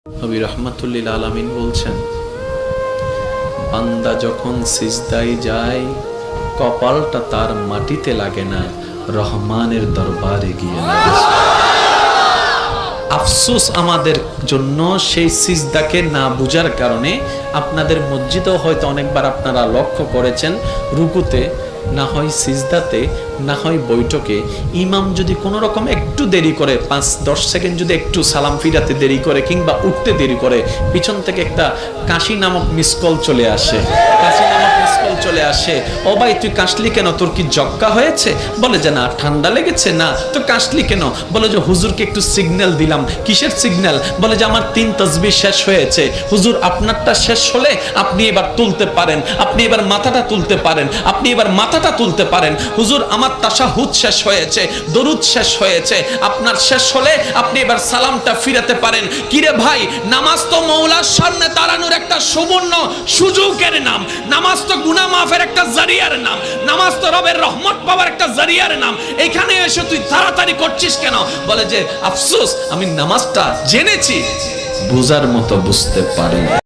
নবী রাহমাতুল্লিল আলামিন বলছেন, বান্দা যখন সিজদায় যায় কপালটা তার মাটিতে লাগে না, রহমানের দরবারে গিয়ে লাগে। আফসোস আমাদের জন্য সেই সিজদাকে না বুঝার কারণে। আপনাদের মসজিদেও হয়তো অনেকবার আপনারা লক্ষ্য করেছেন, রুকুতে না হয় সিজদাতে না হয় বৈঠকে ইমাম যদি কোনো রকম একটু দেরি করে, 5-10 সেকেন্ড যদি একটু সালাম ফিরাতে দেরি করে কিংবা উঠতে দেরি করে, পিছন থেকে একটা কাশি নামক মিসকল চলে আসে। চলে আসে, ও ভাই তুই কাশলি কেন, তোর কি জক্কা হয়েছে? বলে যে না, ঠান্ডা লেগেছে। না তো কাশলি কেন? বলে যে হুজুরকে একটু সিগন্যাল দিলাম। কিসের সিগন্যাল? বলে যে আমার 3 তাসবিহ শেষ হয়েছে। হুজুর আপনারটা শেষ হলে আপনি এবার তুলতে পারেন, আপনি এবার মাথাটা তুলতে পারেন, আপনি এবার মাথাটা তুলতে পারেন। হুজুর আমার তাশাহুদ শেষ হয়েছে, দরুদ শেষ হয়েছে, আপনার শেষ হলে আপনি এবার সালামটা ফিরাতে পারেন। কিরে ভাই, নামাজ তো মওলার সামনে দাঁড়ানোর একটা সুবর্ণ সুযোগের নাম, নামাজ তো গুনাহ মাফের একটা জারিয়ার নাম, নামাজ তো রবের রহমত পাওয়ার একটা জারিয়ার নাম। এখানে এসে তুই তাড়াতাড়ি করছিস কেন? বলে যে আফসোস, আমি নামাজটা জেনেছি, বুঝার মতো বুঝতে পারি।